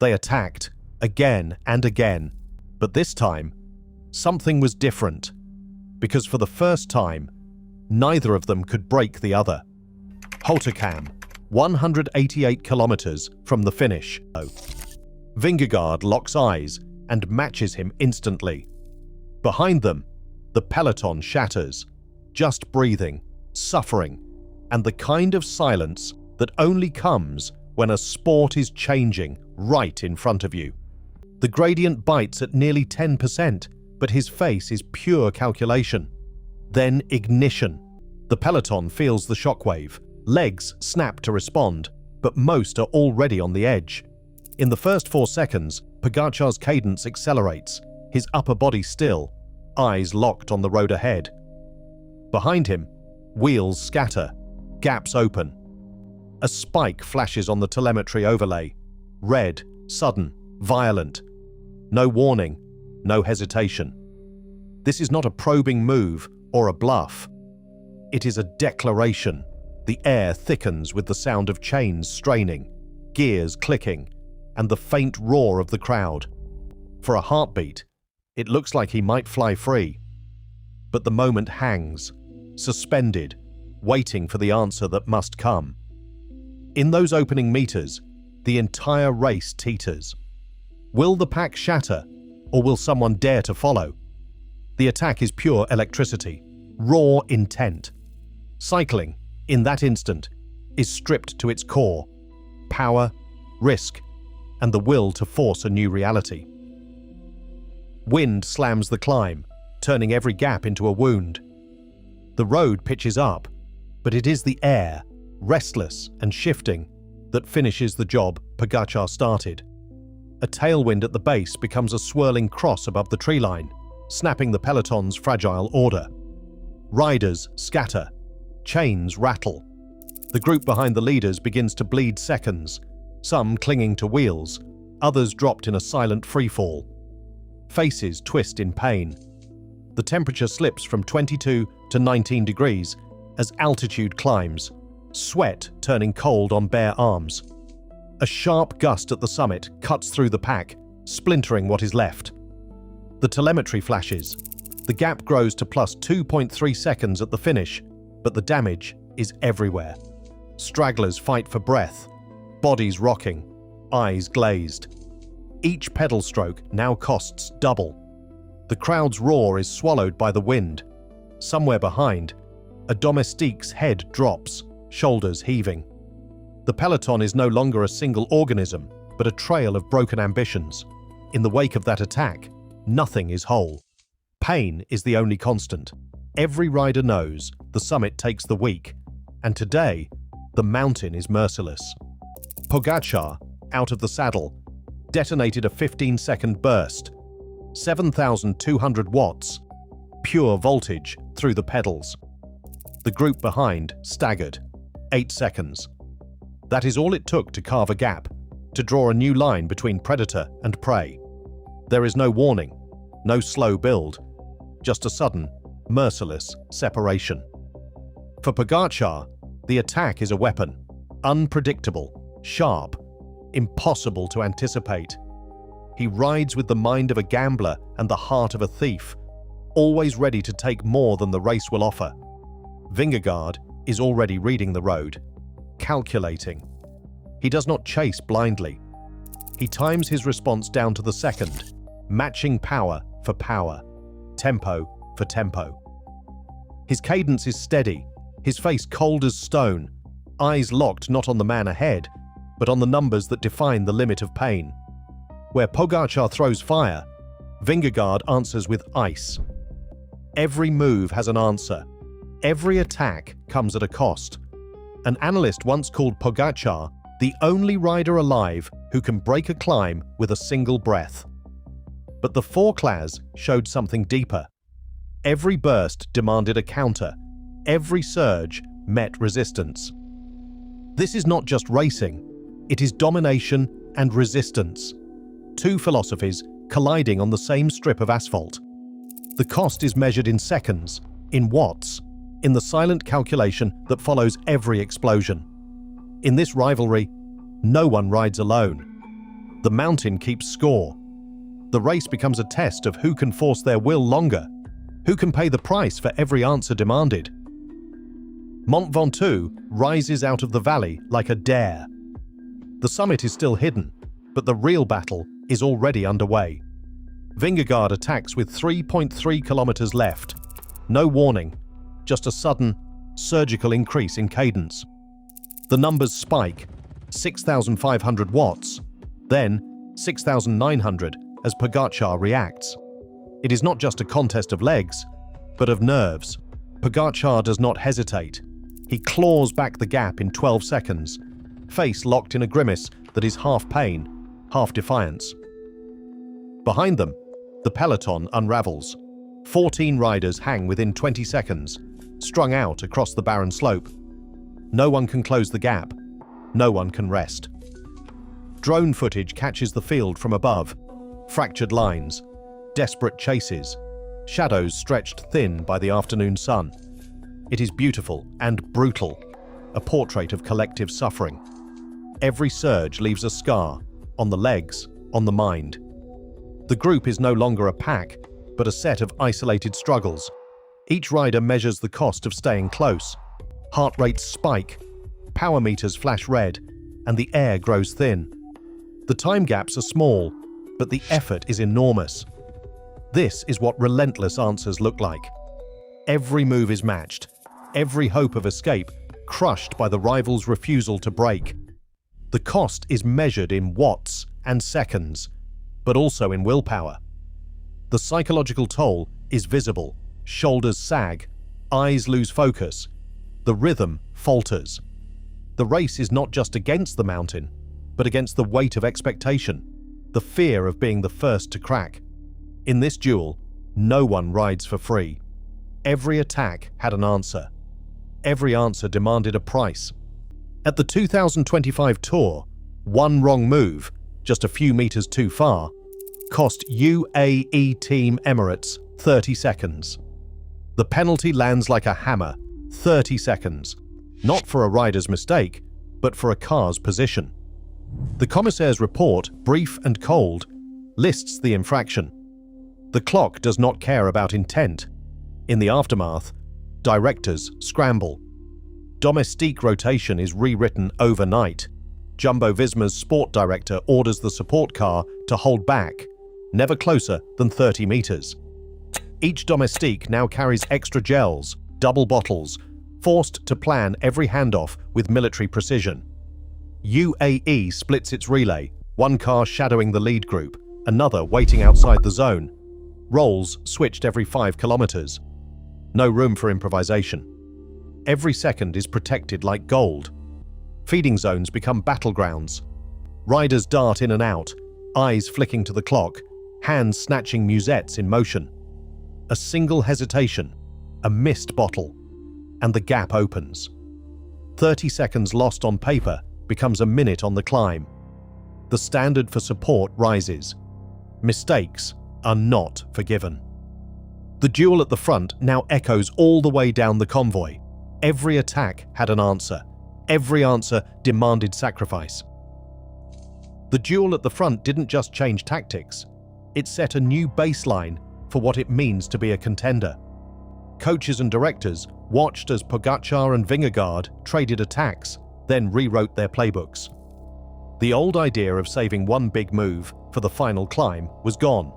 They attacked, again and again, but this time, something was different, because for the first time, neither of them could break the other. Haltercam, 188 kilometers from the finish. Vingegaard locks eyes and matches him instantly. Behind them, the peloton shatters, just breathing, suffering, and the kind of silence that only comes when a sport is changing right in front of you. The gradient bites at nearly 10%, but his face is pure calculation. Then ignition. The peloton feels the shockwave. Legs snap to respond, but most are already on the edge. In the first 4 seconds, Pogačar's cadence accelerates, his upper body still, eyes locked on the road ahead. Behind him, wheels scatter, gaps open. A spike flashes on the telemetry overlay. Red, sudden, violent. No warning, no hesitation. This is not a probing move or a bluff. It is a declaration. The air thickens with the sound of chains straining, gears clicking, and the faint roar of the crowd. For a heartbeat, it looks like he might fly free. But the moment hangs, suspended, waiting for the answer that must come. In those opening meters, the entire race teeters. Will the pack shatter, or will someone dare to follow? The attack is pure electricity, raw intent. Cycling, in that instant, is stripped to its core: power, risk, and the will to force a new reality. Wind slams the climb, turning every gap into a wound. The road pitches up, but it is the air, restless and shifting, that finishes the job Pogačar started. A tailwind at the base becomes a swirling cross above the tree line, snapping the peloton's fragile order. Riders scatter, chains rattle. The group behind the leaders begins to bleed seconds, some clinging to wheels, others dropped in a silent freefall. Faces twist in pain. The temperature slips from 22 to 19 degrees as altitude climbs, sweat turning cold on bare arms. A sharp gust at the summit cuts through the pack, splintering what is left. The telemetry flashes. The gap grows to plus 2.3 seconds at the finish, but the damage is everywhere. Stragglers fight for breath, bodies rocking, eyes glazed. Each pedal stroke now costs double. The crowd's roar is swallowed by the wind. Somewhere behind, a domestique's head drops, shoulders heaving. The peloton is no longer a single organism, but a trail of broken ambitions. In the wake of that attack, nothing is whole. Pain is the only constant. Every rider knows the summit takes the weak, and today, the mountain is merciless. Pogačar, out of the saddle, detonated a 15-second burst, 7,200 watts, pure voltage through the pedals. The group behind staggered, 8 seconds. That is all it took to carve a gap, to draw a new line between predator and prey. There is no warning, no slow build, just a sudden, merciless separation. For Pogačar, the attack is a weapon, unpredictable, sharp, impossible to anticipate. He rides with the mind of a gambler and the heart of a thief, always ready to take more than the race will offer. Vingegaard is already reading the road, calculating. He does not chase blindly. He times his response down to the second, matching power for power, tempo for tempo. His cadence is steady, his face cold as stone, eyes locked not on the man ahead, but on the numbers that define the limit of pain. Where Pogačar throws fire, Vingegaard answers with ice. Every move has an answer. Every attack comes at a cost. An analyst once called Pogačar the only rider alive who can break a climb with a single breath. But the four-class showed something deeper. Every burst demanded a counter. Every surge met resistance. This is not just racing. It is domination and resistance. Two philosophies colliding on the same strip of asphalt. The cost is measured in seconds, in watts, in the silent calculation that follows every explosion. In this rivalry, no one rides alone. The mountain keeps score. The race becomes a test of who can force their will longer, who can pay the price for every answer demanded. Mont Ventoux rises out of the valley like a dare. The summit is still hidden, but the real battle is already underway. Vingegaard attacks with 3.3 kilometers left. No warning, just a sudden, surgical increase in cadence. The numbers spike, 6,500 watts, then 6,900 as Pogačar reacts. It is not just a contest of legs, but of nerves. Pogačar does not hesitate. He claws back the gap in 12 seconds, face locked in a grimace that is half pain, half defiance. Behind them, the peloton unravels. 14 riders hang within 20 seconds, strung out across the barren slope. No one can close the gap. No one can rest. Drone footage catches the field from above. Fractured lines, desperate chases, shadows stretched thin by the afternoon sun. It is beautiful and brutal, a portrait of collective suffering. Every surge leaves a scar, on the legs, on the mind. The group is no longer a pack, but a set of isolated struggles. Each rider measures the cost of staying close. Heart rates spike, power meters flash red, and the air grows thin. The time gaps are small, but the effort is enormous. This is what relentless answers look like. Every move is matched, every hope of escape crushed by the rival's refusal to break. The cost is measured in watts and seconds, but also in willpower. The psychological toll is visible. Shoulders sag, eyes lose focus, the rhythm falters. The race is not just against the mountain, but against the weight of expectation, the fear of being the first to crack. In this duel, no one rides for free. Every attack had an answer. Every answer demanded a price. At the 2025 Tour, one wrong move, just a few meters too far, cost UAE Team Emirates 30 seconds. The penalty lands like a hammer, 30 seconds, not for a rider's mistake, but for a car's position. The commissaire's report, brief and cold, lists the infraction. The clock does not care about intent. In the aftermath, directors scramble. Domestique rotation is rewritten overnight. Jumbo-Visma's sport director orders the support car to hold back, never closer than 30 meters. Each domestique now carries extra gels, double bottles, forced to plan every handoff with military precision. UAE splits its relay, one car shadowing the lead group, another waiting outside the zone. Roles switched every 5 kilometers. No room for improvisation. Every second is protected like gold. Feeding zones become battlegrounds. Riders dart in and out, eyes flicking to the clock, hands snatching musettes in motion. A single hesitation, a missed bottle, and the gap opens. 30 seconds lost on paper becomes a minute on the climb. The standard for support rises. Mistakes are not forgiven. The duel at the front now echoes all the way down the convoy. Every attack had an answer. Every answer demanded sacrifice. The duel at the front didn't just change tactics. It set a new baseline for what it means to be a contender. Coaches and directors watched as Pogačar and Vingegaard traded attacks, then rewrote their playbooks. The old idea of saving one big move for the final climb was gone.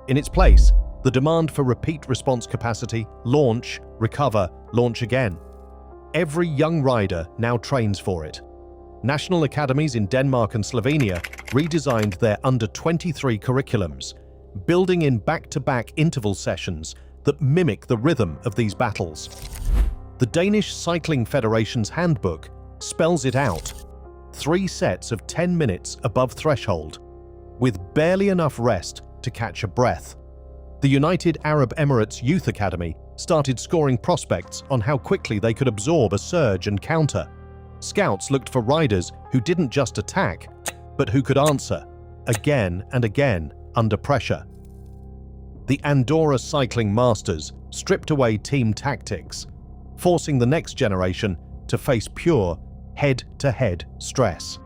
In its place, the demand for repeat response capacity, launch, recover, launch again. Every young rider now trains for it. National academies in Denmark and Slovenia redesigned their under-23 curriculums, building in back-to-back interval sessions that mimic the rhythm of these battles. The Danish Cycling Federation's handbook spells it out. 3 sets of 10 minutes above threshold, with barely enough rest to catch a breath. The United Arab Emirates Youth Academy started scoring prospects on how quickly they could absorb a surge and counter. Scouts looked for riders who didn't just attack, but who could answer, again and again, under pressure. The Andorra Cycling Masters stripped away team tactics, forcing the next generation to face pure, head-to-head stress.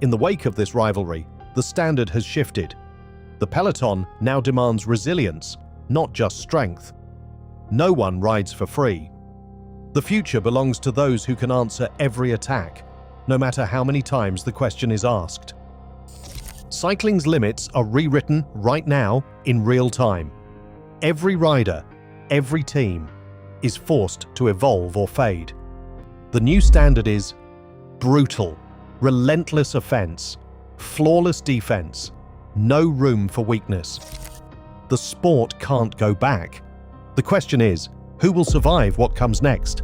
In the wake of this rivalry, The standard has shifted. The Peloton now demands resilience, not just strength. No one rides for free. The future belongs to those who can answer every attack, no matter how many times the question is asked. Cycling's limits are rewritten right now in real time. Every rider, every team, is forced to evolve or fade. The new standard is brutal, relentless offense, flawless defense, no room for weakness. The sport can't go back. The question is, who will survive what comes next?